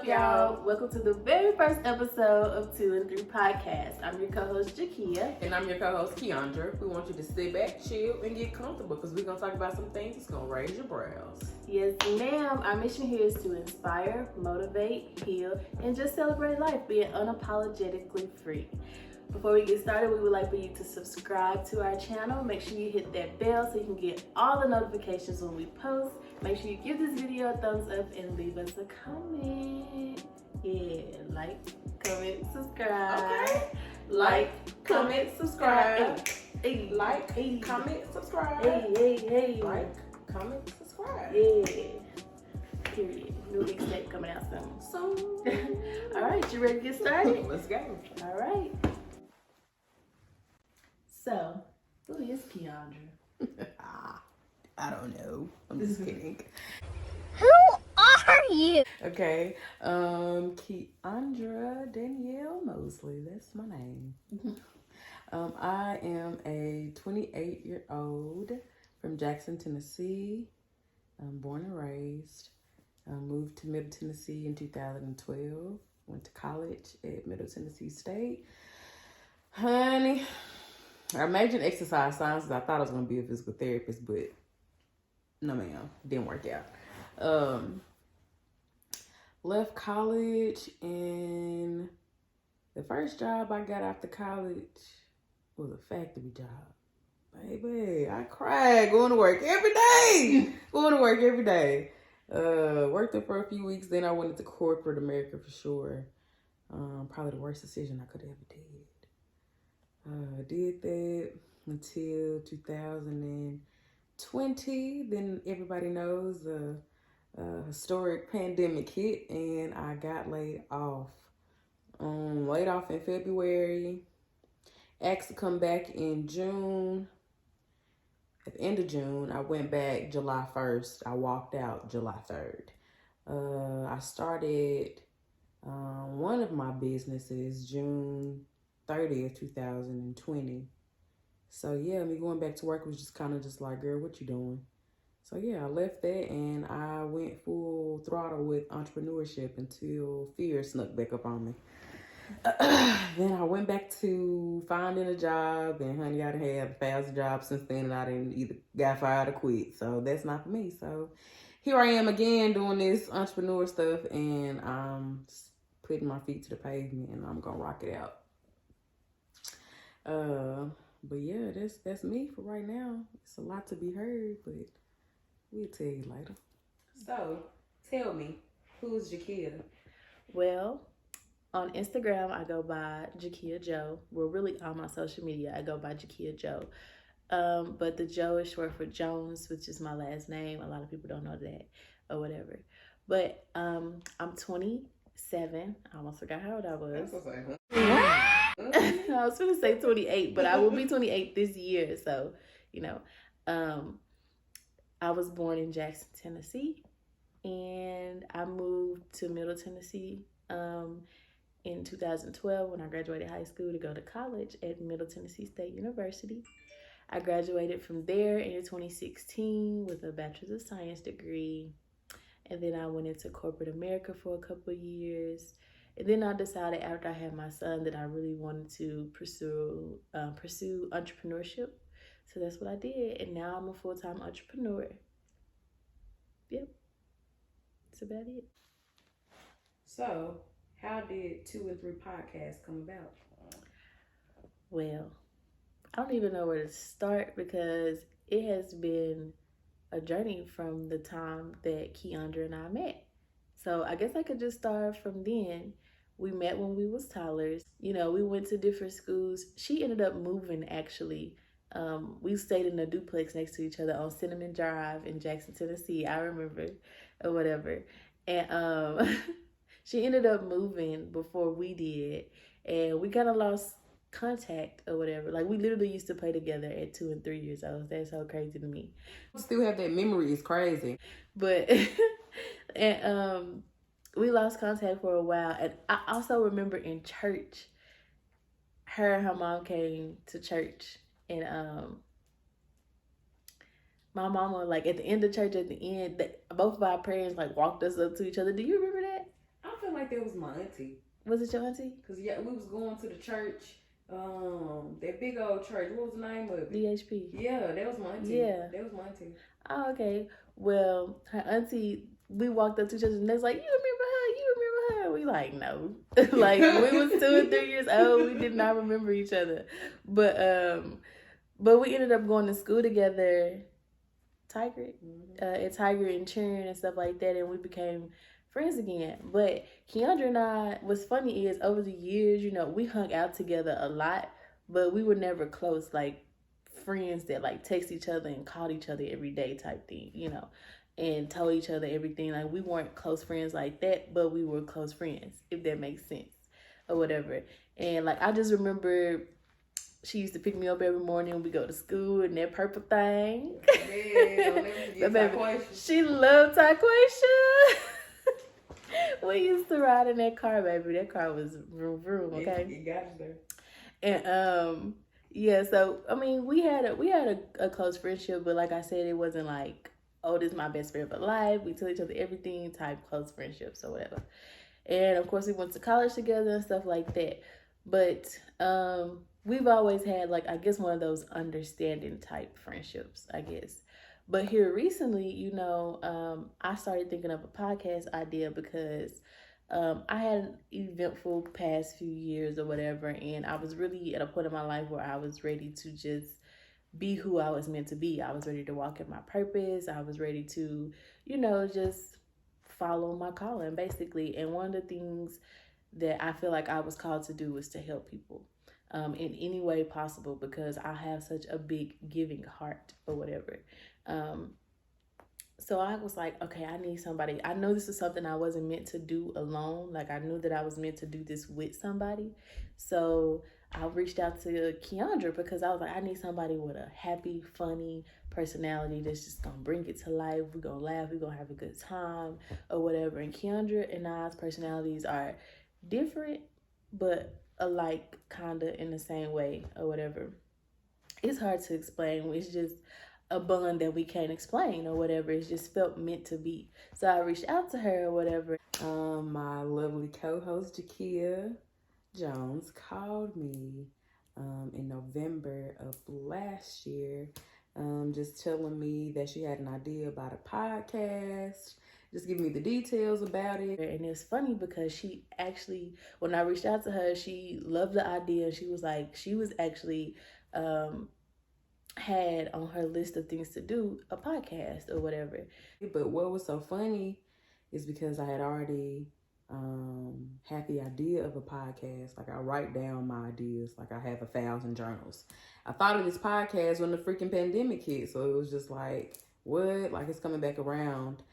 up, y'all? Welcome to the very first episode of 2 and 3 Podcast. I'm your co-host, Jakia. And I'm your co-host, Keandra. We want you to sit back, chill, and get comfortable because we're going to talk about some things that's going to raise your brows. Yes, ma'am. Our mission here is to inspire, motivate, heal, and just celebrate life being unapologetically free. Before we get started, we would like for you to subscribe to our channel. Make sure you hit that bell so you can get all the notifications when we post. Make sure you give this video a thumbs up and leave us a comment. Yeah, like, comment, subscribe. Okay. Like, comment, subscribe. Hey, Like, hey, comment, subscribe. hey. Like, comment, subscribe. Yeah. Period. New mixtape coming out soon. So, all right, you ready to get started? let's go. All right. So, who is Keandra? I don't know. I'm just kidding. Who are you? Okay. Keandra Danielle Mosley. That's my name. I am a 28-year-old from Jackson, Tennessee. I'm born and raised. I moved to Middle Tennessee in 2012. Went to college at Middle Tennessee State. Honey, I majored in exercise sciences. I thought I was going to be a physical therapist, but no, ma'am. Didn't work out. Left college, and the first job I got after college was a factory job. Baby, I cried going to work every day. Worked there for a few weeks. Then I went into corporate America for sure. Probably the worst decision I could ever did. Did that until 2020. Then everybody knows the historic pandemic hit, and I got laid off. Laid off in February. Asked to come back in June. At the end of June, I went back July 1st. I walked out July 3rd. I started one of my businesses June 30th, 2020. So yeah, me going back to work was just kind of just like, girl, what you doing? So yeah, I left that and I went full throttle with entrepreneurship until fear snuck back up on me. Then I went back to finding a job, and honey, I done had 1,000 jobs since then, and I didn't either got fired or quit. So that's not for me. So here I am again doing this entrepreneur stuff, and I'm putting my feet to the pavement, and I'm gonna rock it out. But yeah, that's me for right now. It's a lot to be heard, but we'll tell you later. So tell me, who's Jakia? Well, on Instagram, I go by Jakia Joe. Well, really, on my social media, I go by Jakia Joe. But the Joe is short for Jones, which is my last name. A lot of people don't know that or whatever. But I'm 27. I almost forgot how old I was. I was going to say 28, but I will be 28 this year. So, you know, I was born in Jackson, Tennessee, and I moved to Middle Tennessee in 2012 when I graduated high school to go to college at Middle Tennessee State University. I graduated from there in 2016 with a Bachelor's of Science degree. And then I went into corporate America for a couple of years. And then I decided after I had my son that I really wanted to pursue entrepreneurship. So that's what I did. And now I'm a full-time entrepreneur. Yep. That's about it. So, how did 2 and 3 Podcast come about? Well, I don't even know where to start because it has been a journey from the time that Keandra and I met. So I guess I could just start from then. We met when we was toddlers. You know, we went to different schools. She ended up moving, actually. We stayed in a duplex next to each other on Cinnamon Drive in Jackson, Tennessee. I remember, or whatever. And she ended up moving before we did. And we kind of lost contact or whatever. Like, we literally used to play together at 2 and 3 years old. That's so crazy to me. Still have that memory. It's crazy. But, and we lost contact for a while. And I also remember in church, her and her mom came to church. And my mama, like, at the end of church, at the end, both of our parents, like, walked us up to each other. Do you remember that? I feel like that was my auntie. Was it your auntie? Because, yeah, we was going to the church, that big old church. What was the name of it? DHP. Yeah, that was my auntie. Yeah. That was my auntie. Oh, okay. Well, her auntie, we walked up to each other and they was like, you remember her? You remember her? We like, no. Like, we was 2 or 3 years old. We did not remember each other. But we ended up going to school together, Tigert, at Tigert and cheering and stuff like that, and we became friends again. But Keandra and I, what's funny is over the years, you know, we hung out together a lot, but we were never close, like friends that like text each other and called each other every day type thing, you know, and told each other everything. Like we weren't close friends like that, but we were close friends, if that makes sense or whatever. And like I just remember she used to pick me up every morning. We go to school in that purple thing. Yeah, baby, she loved Taquasia. We used to ride in that car, baby. That car was vroom vroom, okay? It got us there. And yeah, so I mean, we had a close friendship, but like I said, it wasn't like, oh, this is my best friend for life. We tell each other everything type close friendships or whatever. And of course, we went to college together and stuff like that. But we've always had, like, I guess one of those understanding type friendships, I guess. But here recently, you know, I started thinking of a podcast idea because I had an eventful past few years or whatever, and I was really at a point in my life where I was ready to just be who I was meant to be. I was ready to walk in my purpose. I was ready to, you know, just follow my calling, basically. And one of the things that I feel like I was called to do was to help people in any way possible, because I have such a big giving heart or whatever. So I was like, okay, I need somebody. I know this is something I wasn't meant to do alone. Like I knew that I was meant to do this with somebody. So I reached out to Keandra because I was like, I need somebody with a happy, funny personality that's just gonna bring it to life. We're gonna laugh, we're gonna have a good time or whatever. And Keandra and I's personalities are different, but alike, kinda in the same way or whatever. It's hard to explain. It's just a bond that we can't explain or whatever. It's just felt meant to be. So I reached out to her or whatever. My lovely co-host Jakia Jones called me in November of last year, just telling me that she had an idea about a podcast, just giving me the details about it. And it's funny because she actually, when I reached out to her, she loved the idea. She was like, she was actually had on her list of things to do a podcast or whatever. But what was so funny is because I had already had the idea of a podcast. Like I write down my ideas. Like I have 1,000 journals. I thought of this podcast when the freaking pandemic hit. So it was just like, what? Like it's coming back around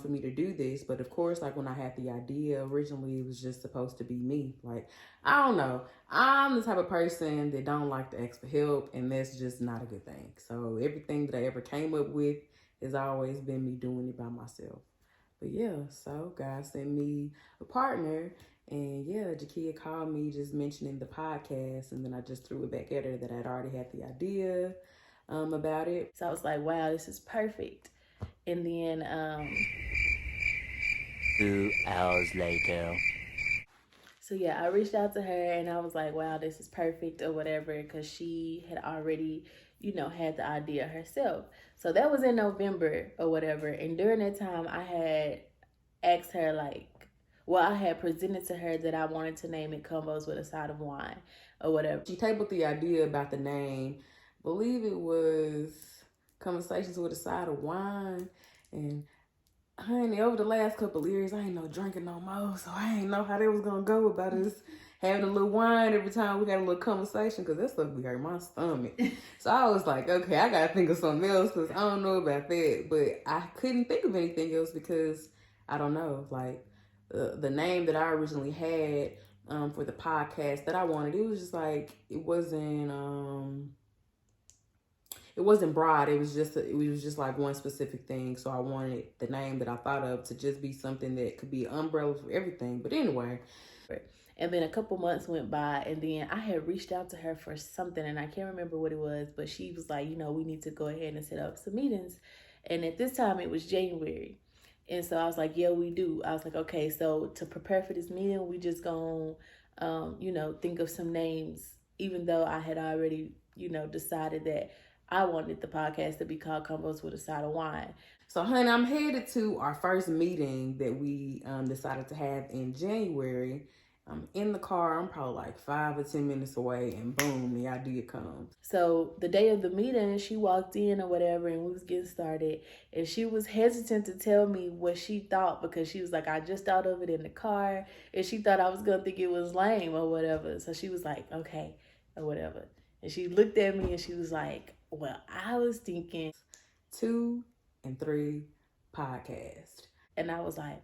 for me to do this. But of course, like when I had the idea, originally it was just supposed to be me. Like, I don't know. I'm the type of person that don't like to ask for help, and that's just not a good thing. So everything that I ever came up with has always been me doing it by myself. But yeah, so God sent me a partner, and yeah, Jakia called me just mentioning the podcast, and then I just threw it back at her that I'd already had the idea about it. So I was like, wow, this is perfect. And then 2 hours later. So yeah, I reached out to her and I was like, wow, this is perfect or whatever, because she had already, you know, had the idea herself. So that was in November or whatever. And during that time, I had asked her, like, well, I had presented to her that I wanted to name it Combos with a Side of Wine or whatever. She tabled the idea about the name. I believe it was Conversations with a Side of Wine. And honey, over the last couple of years, I ain't no drinking no more. So I ain't know how that was going to go about us having a little wine every time we had a little conversation, because that stuff be hurt my stomach. So I was like, okay, I got to think of something else because I don't know about that. But I couldn't think of anything else because, I don't know, like the name that I originally had for the podcast that I wanted, it was just like, it wasn't broad. It was just like one specific thing. So I wanted the name that I thought of to just be something that could be an umbrella for everything. But anyway. And then a couple months went by, and then I had reached out to her for something, and I can't remember what it was, but she was like, you know, we need to go ahead and set up some meetings. And at this time, it was January. And so I was like, yeah, we do. I was like, okay, so to prepare for this meeting, we just gonna, think of some names, even though I had already, decided that I wanted the podcast to be called Combos with a Side of Wine. So, honey, I'm headed to our first meeting that we decided to have in January. I'm in the car. I'm probably like 5 or 10 minutes away, and boom, the idea comes. So the day of the meeting, she walked in or whatever, and we was getting started, and she was hesitant to tell me what she thought because she was like, I just thought of it in the car, and she thought I was gonna think it was lame or whatever. So she was like, okay, or whatever. And she looked at me and she was like, well, I was thinking 2 and 3 podcast. And I was like,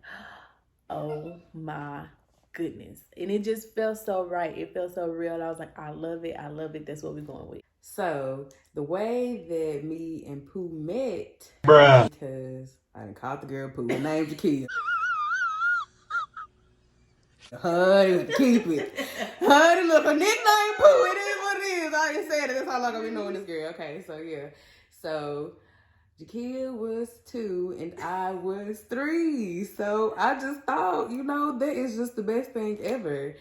oh my goodness. And it just felt so right. It felt so real. And I was like, I love it. I love it. That's what we're going with. So the way that me and Pooh met, because I didn't call the girl Pooh, her name's Jakia. Honey, keep it. Honey, look, her nickname Pooh. It is what it is. I just said it. That's how long I've been knowing this girl. Okay, so yeah. So Jakia was 2 and I was 3. So I just thought, that is just the best thing ever.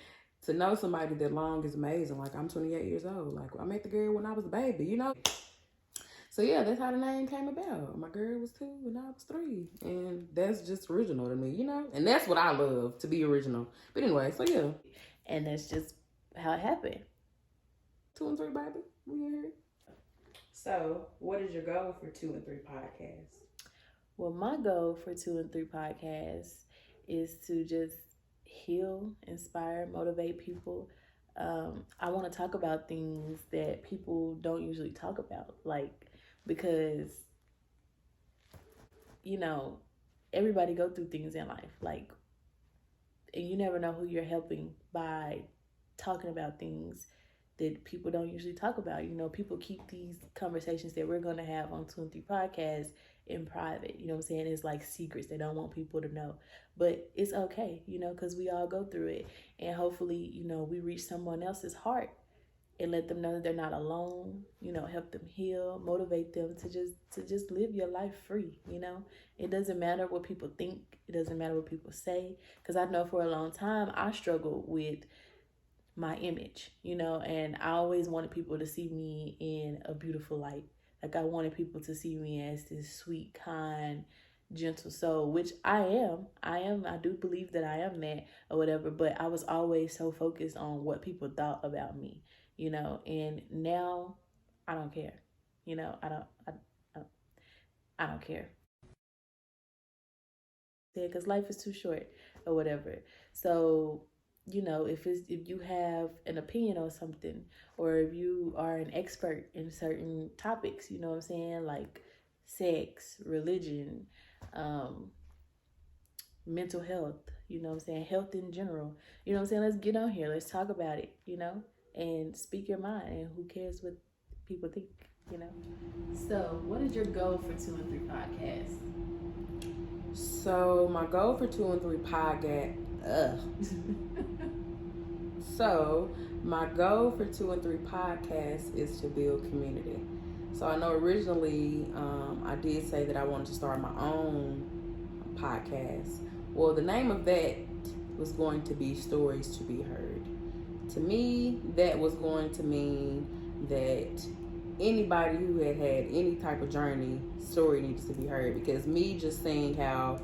To know somebody that long is amazing. Like, I'm 28 years old. Like, I met the girl when I was a baby, So yeah, that's how the name came about. My girl was 2 and I was 3. And that's just original to me, And that's what I love, to be original. But anyway, so yeah. And that's just how it happened. 2 and 3, baby. We in here. So, what is your goal for 2 and 3 podcasts? Well, my goal for 2 and 3 podcasts is to just heal, inspire, motivate people. I want to talk about things that people don't usually talk about, because everybody go through things in life, and you never know who you're helping by talking about things that people don't usually talk about. People keep these conversations that we're going to have on 2 and 3 podcasts in private. You know what I'm saying? It's like secrets. They don't want people to know. But it's okay, because we all go through it. And hopefully, we reach someone else's heart and let them know that they're not alone, help them heal, motivate them to just live your life free, It doesn't matter what people think. It doesn't matter what people say. Because I know for a long time, I struggled with my image, and I always wanted people to see me in a beautiful light. Like, I wanted people to see me as this sweet, kind, gentle soul, which I am. I do believe that I am that or whatever, but I was always so focused on what people thought about me, and now I don't care. I don't care. Because life is too short or whatever. So, if you have an opinion on something, or if you are an expert in certain topics, you know what I'm saying, like sex, religion, mental health, you know what I'm saying, health in general, you know what I'm saying, let's get on here, let's talk about it, and speak your mind, and who cares what people think, So, what is your goal for 2 and 3 podcasts? So, my goal for 2 and 3 podcast, So, my goal for 2 and 3 podcasts is to build community. So, I know originally I did say that I wanted to start my own podcast. Well, the name of that was going to be Stories to Be Heard. To me, that was going to mean that anybody who had any type of journey, story needs to be heard. Because me just saying how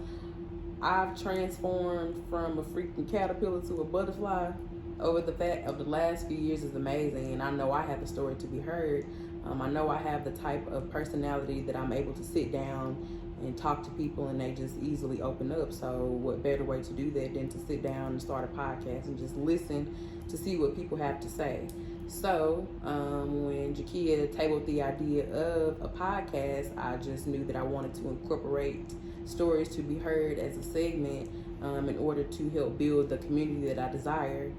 I've transformed from a freaking caterpillar to a butterfly over the fact of the last few years is amazing, and I know I have a story to be heard. I know I have the type of personality that I'm able to sit down and talk to people and they just easily open up. So what better way to do that than to sit down and start a podcast and just listen to see what people have to say. So when Jakia tabled the idea of a podcast, I just knew that I wanted to incorporate Stories to Be Heard as a segment in order to help build the community that I desire.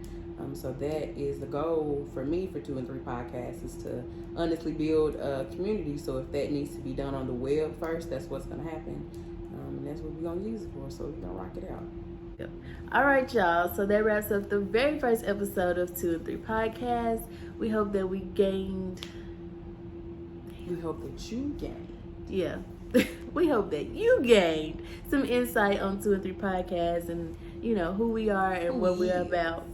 So that is the goal for me for 2 and 3 podcasts, is to honestly build a community. So if that needs to be done on the web first, that's what's going to happen. And that's what we're going to use it for. So we're going to rock it out. Yep. All right, y'all. So that wraps up the very first episode of 2 and 3 Podcast. We hope that we gained. We hope that you gained. Yeah, we hope that you gained some insight on 2 and 3 podcasts and, you know, who we are and what we're about.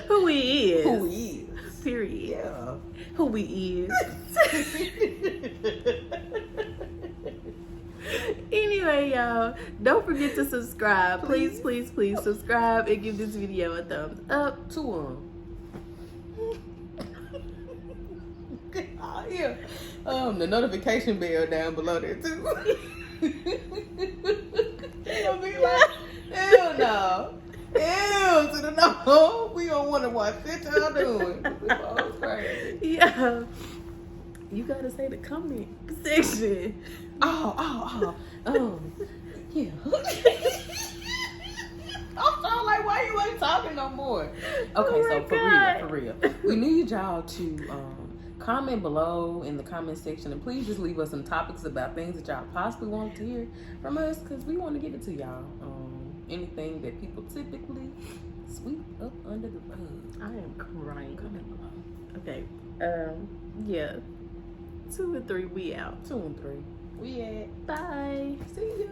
Who we is. Who he is. Period. Yeah. Who we is. Anyway, y'all, don't forget to subscribe. Please subscribe and give this video a thumbs up. To yeah. The notification bell down below there too. They gonna be like, hell no. Hell to the no. We don't want to watch shit y'all doing. It's crazy. Yeah. You gotta say the comment section. Yeah. I'm so like, why you ain't talking no more? Okay, so for real. We need y'all to comment below in the comment section, and please just leave us some topics about things that y'all possibly want to hear from us, because we want to get it to y'all. Anything that people typically sweep up under the rug. I am crying. Comment below. Okay. Yeah. 2 and 3, we out. 2 and 3. We at. Bye. See you.